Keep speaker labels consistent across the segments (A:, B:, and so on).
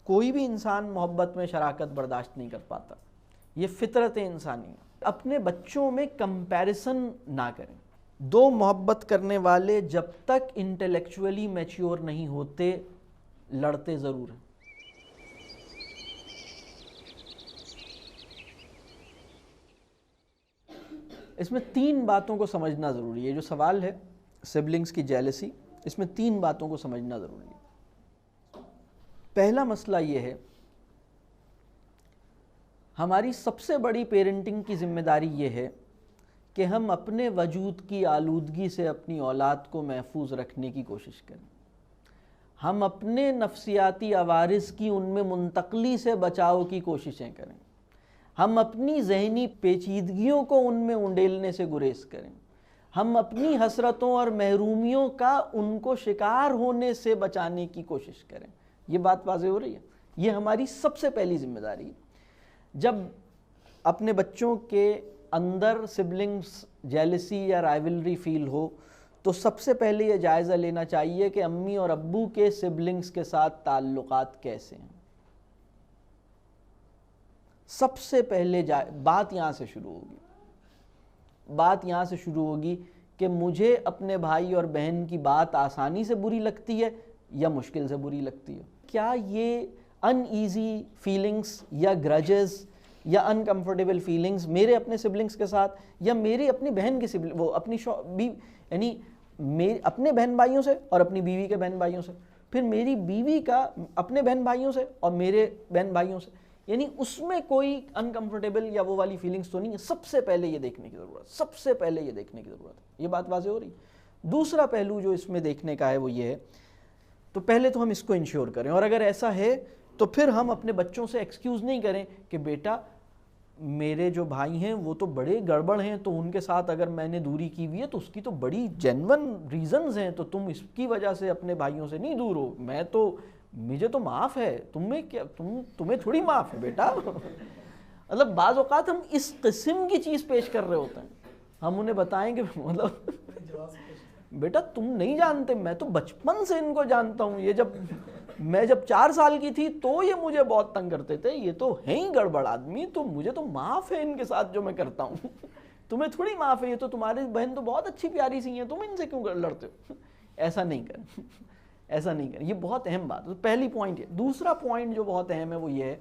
A: کوئی بھی انسان محبت میں شراکت برداشت نہیں کر پاتا، یہ فطرت انسانی ہے۔ اپنے بچوں میں کمپیریسن نہ کریں۔ دو محبت کرنے والے جب تک انٹلیکچولی میچیور نہیں ہوتے لڑتے ضرور ہیں۔ اس میں تین باتوں کو سمجھنا ضروری ہے۔ جو سوال ہے سبلنگز کی جیلسی، اس میں تین باتوں کو سمجھنا ضروری ہے۔ پہلا مسئلہ یہ ہے، ہماری سب سے بڑی پیرنٹنگ کی ذمہ داری یہ ہے کہ ہم اپنے وجود کی آلودگی سے اپنی اولاد کو محفوظ رکھنے کی کوشش کریں۔ ہم اپنے نفسیاتی عوارض کی ان میں منتقلی سے بچاؤ کی کوششیں کریں۔ ہم اپنی ذہنی پیچیدگیوں کو ان میں انڈیلنے سے گریز کریں۔ ہم اپنی حسرتوں اور محرومیوں کا ان کو شکار ہونے سے بچانے کی کوشش کریں۔ یہ بات واضح ہو رہی ہے؟ یہ ہماری سب سے پہلی ذمہ داری ہے۔ جب اپنے بچوں کے اندر سبلنگز جیلسی یا رائیولری فیل ہو تو سب سے پہلے یہ جائزہ لینا چاہیے کہ امی اور ابو کے سبلنگز کے ساتھ تعلقات کیسے ہیں۔ سب سے پہلے بات یہاں سے شروع ہوگی۔ بات یہاں سے شروع ہوگی کہ مجھے اپنے بھائی اور بہن کی بات آسانی سے بری لگتی ہے یا مشکل سے بری لگتی ہے۔ کیا یہ ان ایزی فیلنگز یا گرجز یا انکمفرٹیبل فیلنگز میرے اپنے سبلنگز کے ساتھ یا میری اپنی بہن کے وہ اپنی یعنی اپنے بہن بھائیوں سے اور اپنی بیوی کے بہن بھائیوں سے، پھر میری بیوی کا اپنے بہن بھائیوں سے اور میرے بہن بھائیوں سے، یعنی اس میں کوئی انکمفرٹیبل یا وہ والی فیلنگز تو نہیں ہے۔ سب سے پہلے یہ دیکھنے کی ضرورت، سب سے پہلے یہ دیکھنے کی ضرورت ہے۔ یہ بات واضح ہو رہی ہے؟ دوسرا پہلو جو اس میں دیکھنے کا ہے وہ یہ ہے، تو پہلے تو ہم اس کو انشور کریں، اور اگر ایسا ہے تو پھر ہم اپنے بچوں سے ایکسکیوز نہیں کریں کہ بیٹا میرے جو بھائی ہیں وہ تو بڑے گڑبڑ ہیں، تو ان کے ساتھ اگر میں نے دوری کی ہوئی ہے تو اس کی تو بڑی جینون ریزنز ہیں، تو تم اس کی وجہ سے اپنے بھائیوں سے نہیں دور ہو، مجھے تو معاف ہے، تمہیں تھوڑی معاف ہے بیٹا۔ مطلب بعض اوقات ہم اس قسم کی چیز پیش کر رہے ہوتے ہیں، ہم انہیں بتائیں کہ مطلب بیٹا تم نہیں جانتے، میں تو بچپن سے ان کو جانتا ہوں، یہ میں جب 4 سال کی تھی تو یہ مجھے بہت تنگ کرتے تھے، یہ تو ہیں ہی گڑبڑ آدمی، تو مجھے تو معاف ہے ان کے ساتھ جو میں کرتا ہوں، تمہیں تھوڑی معاف ہے، یہ تو تمہاری بہن تو بہت اچھی پیاری سی ہیں، تم ان سے کیوں لڑتے ہو؟ ایسا نہیں کریں، ایسا نہیں کریں۔ یہ بہت اہم بات ہے، پہلی پوائنٹ ہے۔ دوسرا پوائنٹ جو بہت اہم ہے وہ یہ ہے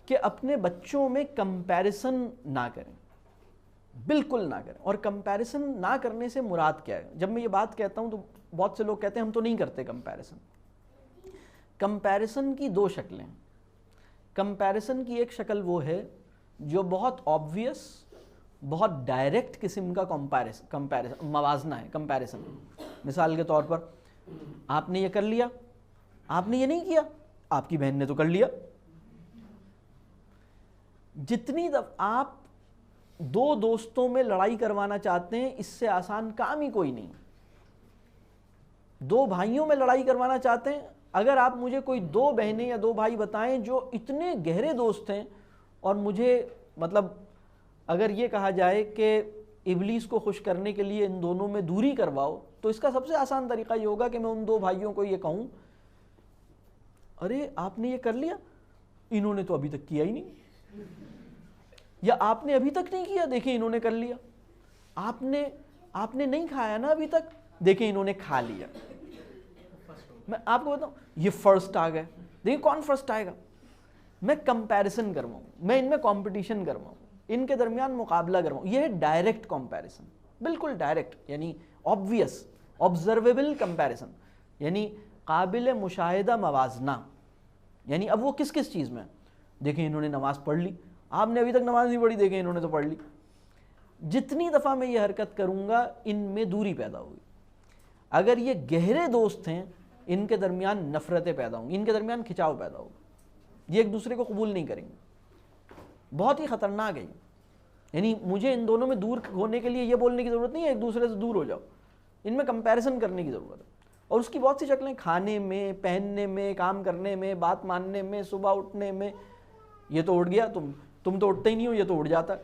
A: کہ اپنے بچوں میں کمپیریسن نہ کریں، بالکل نہ کریں۔ اور کمپیریسن نہ کرنے سے مراد کیا ہے؟ جب میں یہ بات کہتا ہوں تو بہت سے لوگ کہتے ہیں ہم تو نہیں کرتے کمپیریسن۔ کمپیریسن کی دو شکلیں۔ کمپیریسن کی ایک شکل وہ ہے جو بہت آبویس، بہت ڈائریکٹ قسم کا کمپیریسن موازنہ ہے۔ کمپیریسن مثال کے طور پر آپ نے یہ کر لیا، آپ نے یہ نہیں کیا، آپ کی بہن نے تو کر لیا۔ جتنی دفعہ آپ دو دوستوں میں لڑائی کروانا چاہتے ہیں، اس سے آسان کام ہی کوئی نہیں۔ دو بھائیوں میں لڑائی کروانا چاہتے ہیں، اگر آپ مجھے کوئی 2 بہنیں یا 2 بھائی بتائیں جو اتنے گہرے دوست ہیں، اور مجھے مطلب اگر یہ کہا جائے کہ ابلیس کو خوش کرنے کے لیے ان دونوں میں دوری کرواؤ، تو اس کا سب سے آسان طریقہ یہ ہوگا کہ میں ان 2 بھائیوں کو یہ کہوں ارے آپ نے یہ کر لیا، انہوں نے تو ابھی تک کیا ہی نہیں، یا آپ نے ابھی تک نہیں کیا، دیکھیں انہوں نے کر لیا، آپ نے نہیں کھایا نا ابھی تک، دیکھیں انہوں نے کھا لیا۔ میں آپ کو بتاؤں یہ فرسٹ آ گئے، دیکھیں کون فرسٹ آئے گا۔ میں کمپیریسن کرواؤں، میں ان میں کمپٹیشن کرواؤں، ان کے درمیان مقابلہ کرواؤں۔ یہ ہے ڈائریکٹ کمپیریسن، بالکل ڈائریکٹ، یعنی آبویس آبزرویبل کمپیریسن، یعنی قابل مشاہدہ موازنہ۔ یعنی اب وہ کس چیز میں؟ دیکھیں انہوں نے نماز پڑھ لی، آپ نے ابھی تک نماز نہیں پڑھی، دیکھیں انہوں نے تو پڑھ لی۔ جتنی دفعہ میں یہ حرکت کروں گا ان میں دوری پیدا ہوگی۔ اگر یہ گہرے دوست ہیں، ان کے درمیان نفرتیں پیدا ہوں گی، ان کے درمیان کھچاؤ پیدا ہوگا، یہ ایک دوسرے کو قبول نہیں کریں گے۔ بہت ہی خطرناک ہے۔ یعنی مجھے ان دونوں میں دور ہونے کے لیے یہ بولنے کی ضرورت نہیں ہے ایک دوسرے سے دور ہو جاؤ، ان میں کمپیریسن کرنے کی ضرورت ہے۔ اور اس کی بہت سی شکلیں، کھانے میں، پہننے میں، کام کرنے میں، بات ماننے میں، صبح اٹھنے میں۔ یہ تو اٹھ گیا، تم تو اٹھتے ہی نہیں ہو، یہ تو اٹھ جاتا ہے،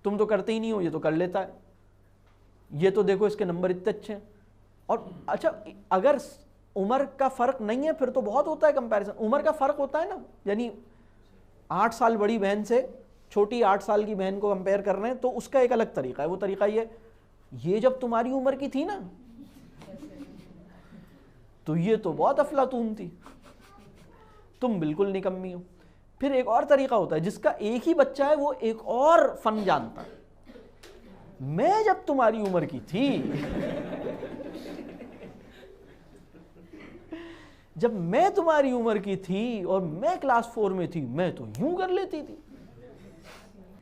A: تم تو کرتے ہی نہیں ہو، یہ تو کر لیتا ہے، یہ تو دیکھو اس کے نمبر اتنے اچھے ہیں۔ اور اچھا اگر عمر کا فرق نہیں ہے پھر تو بہت ہوتا ہے کمپیریزن. عمر کا فرق ہوتا ہے نا, یعنی 8 سال بڑی بہن سے چھوٹی 8 سال کی بہن کو کمپیئر کر رہے ہیں تو اس کا ایک الگ طریقہ ہے. وہ طریقہ یہ جب تمہاری عمر کی تھی نا تو یہ تو بہت افلاطون تھی, تم بالکل نکمی ہو. پھر ایک اور طریقہ ہوتا ہے جس کا ایک ہی بچہ ہے, وہ ایک اور فن جانتا ہے. میں جب تمہاری عمر کی تھی, جب میں تمہاری عمر کی تھی اور میں کلاس 4 میں تھی, میں تو یوں کر لیتی تھی.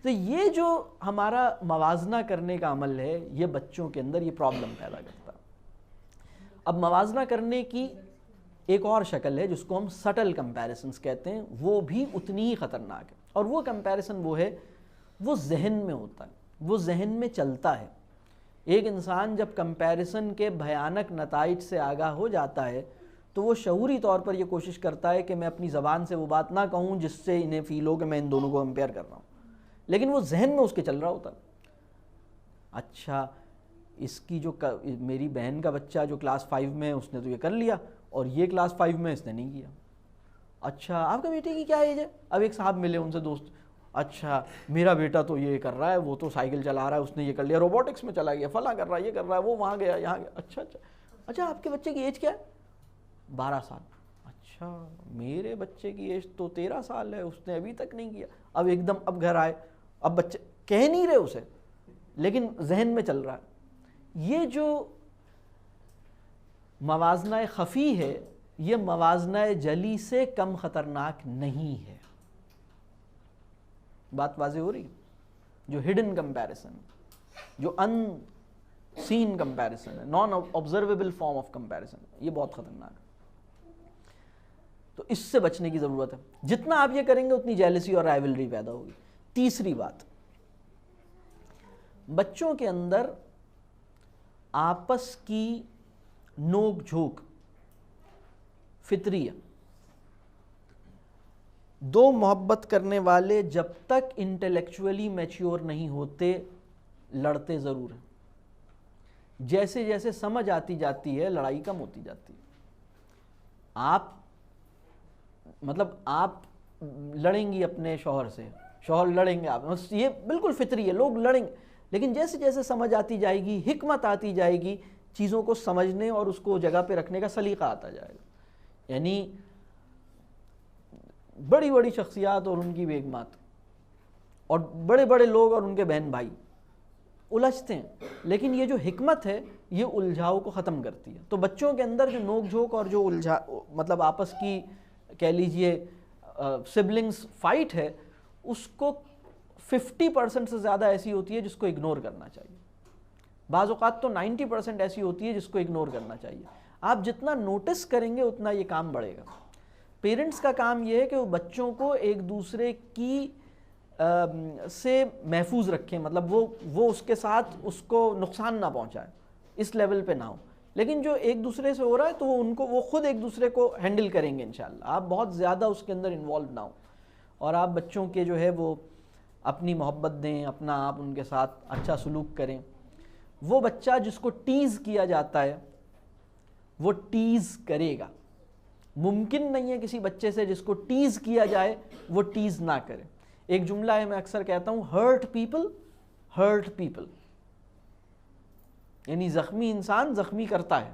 A: تو یہ جو ہمارا موازنہ کرنے کا عمل ہے یہ بچوں کے اندر یہ پرابلم پیدا کرتا ہے. اب موازنہ کرنے کی ایک اور شکل ہے جس کو ہم سٹل کمپیریسنز کہتے ہیں, وہ بھی اتنی ہی خطرناک ہے. اور وہ کمپیریسن وہ ہے, وہ ذہن میں ہوتا ہے, وہ ذہن میں چلتا ہے. ایک انسان جب کمپیریسن کے بھیانک نتائج سے آگاہ ہو جاتا ہے تو وہ شعوری طور پر یہ کوشش کرتا ہے کہ میں اپنی زبان سے وہ بات نہ کہوں جس سے انہیں فیل ہو کہ میں ان دونوں کو کمپیئر کر رہا ہوں, لیکن وہ ذہن میں اس کے چل رہا ہوتا ہے. اچھا اس کی جو میری بہن کا بچہ جو کلاس 5 میں ہے اس نے تو یہ کر لیا اور یہ کلاس 5 میں اس نے نہیں کیا. اچھا آپ کا بیٹے کی کیا ایج ہے؟ اب ایک صاحب ملے ان سے دوست, اچھا میرا بیٹا تو یہ کر رہا ہے, وہ تو سائیکل چلا رہا ہے, اس نے یہ کر لیا, روبوٹکس میں چلا گیا, فلاں کر رہا ہے, یہ کر رہا ہے, وہ وہاں گیا یہاں گیا. اچھا آپ کے بچے کی ایج کیا ہے؟ 12 سال. اچھا میرے بچے کی ایج تو 13 سال ہے, اس نے ابھی تک نہیں کیا. اب ایک دم اب گھر آئے, اب بچے کہہ نہیں رہے اسے لیکن ذہن میں چل رہا ہے. یہ جو موازنہ خفی ہے یہ موازنہ جلی سے کم خطرناک نہیں ہے. بات واضح ہو رہی ہے؟ جو ہڈن کمپیریسن, جو ان سین کمپیریسن ہے, نان آبزرویبل فارم آف کمپیریسن, یہ بہت خطرناک ہے. تو اس سے بچنے کی ضرورت ہے. جتنا آپ یہ کریں گے اتنی جیلسی اور رائیولری پیدا ہوگی. تیسری بات, بچوں کے اندر آپس کی نوک جھوک فطری ہے. دو محبت کرنے والے جب تک انٹلیکچولی میچیور نہیں ہوتے لڑتے ضرور ہیں. جیسے جیسے سمجھ آتی جاتی ہے لڑائی کم ہوتی جاتی ہے. آپ لڑیں گی اپنے شوہر سے, شوہر لڑیں گے آپ, یہ بالکل فطری ہے, لوگ لڑیں گے. لیکن جیسے جیسے سمجھ آتی جائے گی, حکمت آتی جائے گی, چیزوں کو سمجھنے اور اس کو جگہ پہ رکھنے کا سلیقہ آتا جائے گا. یعنی بڑی بڑی شخصیات اور ان کی بیگمات اور بڑے بڑے لوگ اور ان کے بہن بھائی الجھتے ہیں, لیکن یہ جو حکمت ہے یہ الجھاؤ کو ختم کرتی ہے. تو بچوں کے اندر جو نوک جھوک اور جو مطلب آپس کی کہہ لیجئے سبلنگز فائٹ ہے, اس کو 50% سے زیادہ ایسی ہوتی ہے جس کو اگنور کرنا چاہیے. بعض اوقات تو 90% ایسی ہوتی ہے جس کو اگنور کرنا چاہیے. آپ جتنا نوٹس کریں گے اتنا یہ کام بڑھے گا. پیرنٹس کا کام یہ ہے کہ وہ بچوں کو ایک دوسرے کی سے محفوظ رکھیں, مطلب وہ اس کے ساتھ اس کو نقصان نہ پہنچائے, اس لیول پہ نہ ہو. لیکن جو ایک دوسرے سے ہو رہا ہے تو وہ خود ایک دوسرے کو ہینڈل کریں گے انشاءاللہ. آپ بہت زیادہ اس کے اندر انوالو نہ ہوں, اور آپ بچوں کے جو ہے وہ اپنی محبت دیں, اپنا آپ ان کے ساتھ اچھا سلوک کریں. وہ بچہ جس کو ٹیز کیا جاتا ہے وہ ٹیز کرے گا. ممکن نہیں ہے کسی بچے سے جس کو ٹیز کیا جائے وہ ٹیز نہ کرے. ایک جملہ ہے میں اکثر کہتا ہوں, ہرٹ پیپل, یعنی زخمی انسان زخمی کرتا ہے.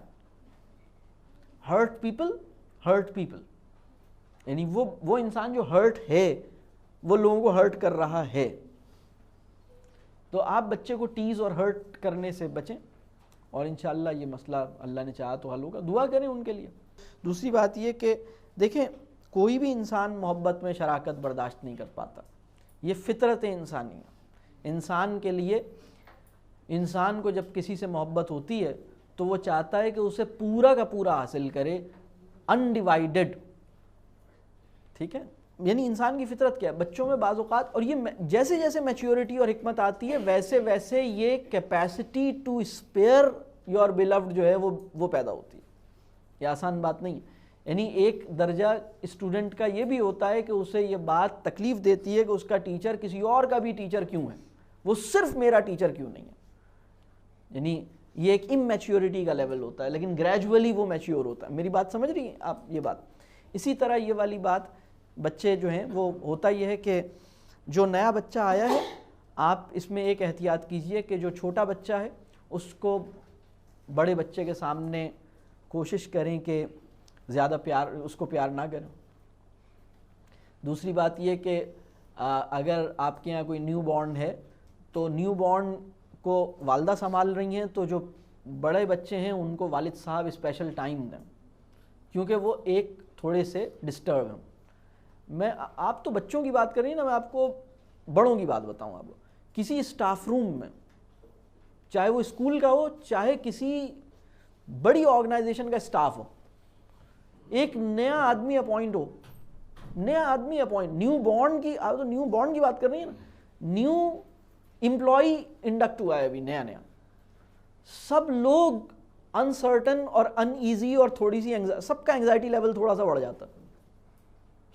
A: ہرٹ پیپل یعنی وہ انسان جو ہرٹ ہے وہ لوگوں کو ہرٹ کر رہا ہے. تو آپ بچے کو ٹیز اور ہرٹ کرنے سے بچیں, اور انشاءاللہ یہ مسئلہ اللہ نے چاہا تو حل ہوگا. دعا کریں ان کے لیے. دوسری بات یہ کہ دیکھیں, کوئی بھی انسان محبت میں شراکت برداشت نہیں کر پاتا, یہ فطرت انسانی ہے. انسان کے لیے, انسان کو جب کسی سے محبت ہوتی ہے تو وہ چاہتا ہے کہ اسے پورا کا پورا حاصل کرے, انڈیوائیڈڈ. ٹھیک ہے, یعنی انسان کی فطرت کیا ہے. بچوں میں بعض اوقات, اور یہ جیسے جیسے میچیورٹی اور حکمت آتی ہے ویسے ویسے یہ کیپیسٹی ٹو اسپیئر یور بیلوڈ جو ہے وہ پیدا ہوتی ہے. یہ آسان بات نہیں ہے. یعنی ایک درجہ اسٹوڈنٹ کا یہ بھی ہوتا ہے کہ اسے یہ بات تکلیف دیتی ہے کہ اس کا ٹیچر کسی اور کا بھی ٹیچر کیوں ہے, وہ صرف میرا ٹیچر کیوں نہیں ہے. یعنی یہ ایک امیچیورٹی کا لیول ہوتا ہے، لیکن گریجولی وہ میچیور ہوتا ہے. میری بات سمجھ رہی ہیں آپ یہ بات؟ اسی طرح یہ والی بات بچے جو ہیں وہ ہوتا یہ ہے کہ جو نیا بچہ آیا ہے آپ اس میں ایک احتیاط کیجئے کہ جو چھوٹا بچہ ہے اس کو بڑے بچے کے سامنے کوشش کریں کہ زیادہ اس کو پیار نہ کریں. دوسری بات یہ کہ اگر آپ کے یہاں کوئی نیو بورن ہے تو نیو بورن کو والدہ سنبھال رہی ہیں تو جو بڑے بچے ہیں ان کو والد صاحب اسپیشل ٹائم دیں، کیونکہ وہ ایک تھوڑے سے ڈسٹرب ہیں. آپ تو بچوں کی بات کر رہی ہیں نا، میں آپ کو بڑوں کی بات بتاؤں. آپ کسی اسٹاف روم میں، چاہے وہ اسکول کا ہو چاہے کسی بڑی آرگنائزیشن کا اسٹاف ہو، ایک نیا آدمی اپوائنٹ ہو، نیو بورن کی، آپ تو نیو بورن کی بات کر رہی ہیں نا، نیو امپلائی انڈکٹ ہوا ہے ابھی نیا، سب لوگ انسرٹن اور ان ایزی اور تھوڑی سی سب کا انگزائٹی لیول تھوڑا سا بڑھ جاتا ہے،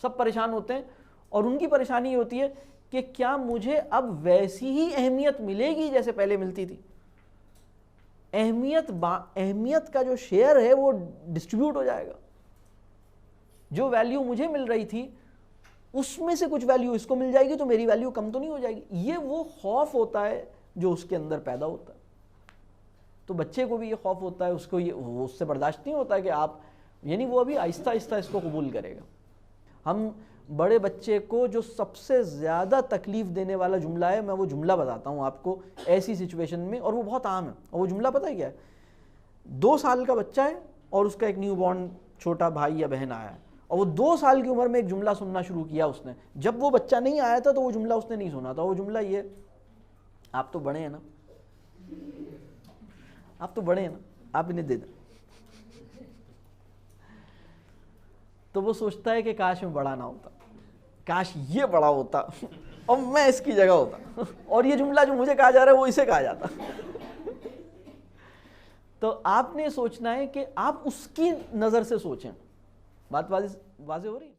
A: سب پریشان ہوتے ہیں. اور ان کی پریشانی یہ ہوتی ہے کہ کیا مجھے اب ویسی ہی اہمیت ملے گی جیسے پہلے ملتی تھی؟ اہمیت کا جو شیئر ہے وہ ڈسٹریبیوٹ ہو جائے گا. جو ویلیو مجھے مل رہی تھی اس میں سے کچھ ویلیو اس کو مل جائے گی تو میری ویلیو کم تو نہیں ہو جائے گی. یہ وہ خوف ہوتا ہے جو اس کے اندر پیدا ہوتا ہے. تو بچے کو بھی یہ خوف ہوتا ہے، اس کو وہ اس سے برداشت نہیں ہوتا ہے کہ آپ، یعنی وہ ابھی آہستہ آہستہ اس کو قبول کرے گا. ہم بڑے بچے کو جو سب سے زیادہ تکلیف دینے والا جملہ ہے، میں وہ جملہ بتاتا ہوں آپ کو ایسی سچویشن میں، اور وہ بہت عام ہے. اور وہ جملہ پتہ ہے کیا ہے؟ 2 سال کا بچہ ہے اور اس کا ایک نیو بورن چھوٹا بھائی یا بہن آیا ہے، اور وہ 2 سال کی عمر میں ایک جملہ سننا شروع کیا اس نے. جب وہ بچہ نہیں آیا تھا تو وہ جملہ اس نے نہیں سنا تھا. وہ جملہ یہ: آپ تو بڑے ہیں نا، آپ تو بڑے ہیں نا، آپ انہیں دے دیں. تو وہ سوچتا ہے کہ کاش میں بڑا نہ ہوتا، کاش یہ بڑا ہوتا اور میں اس کی جگہ ہوتا، اور یہ جملہ جو مجھے کہا جا رہا ہے وہ اسے کہا جاتا. تو آپ نے سوچنا ہے کہ آپ اس کی نظر سے سوچیں. بات واضح ہو رہی ہے؟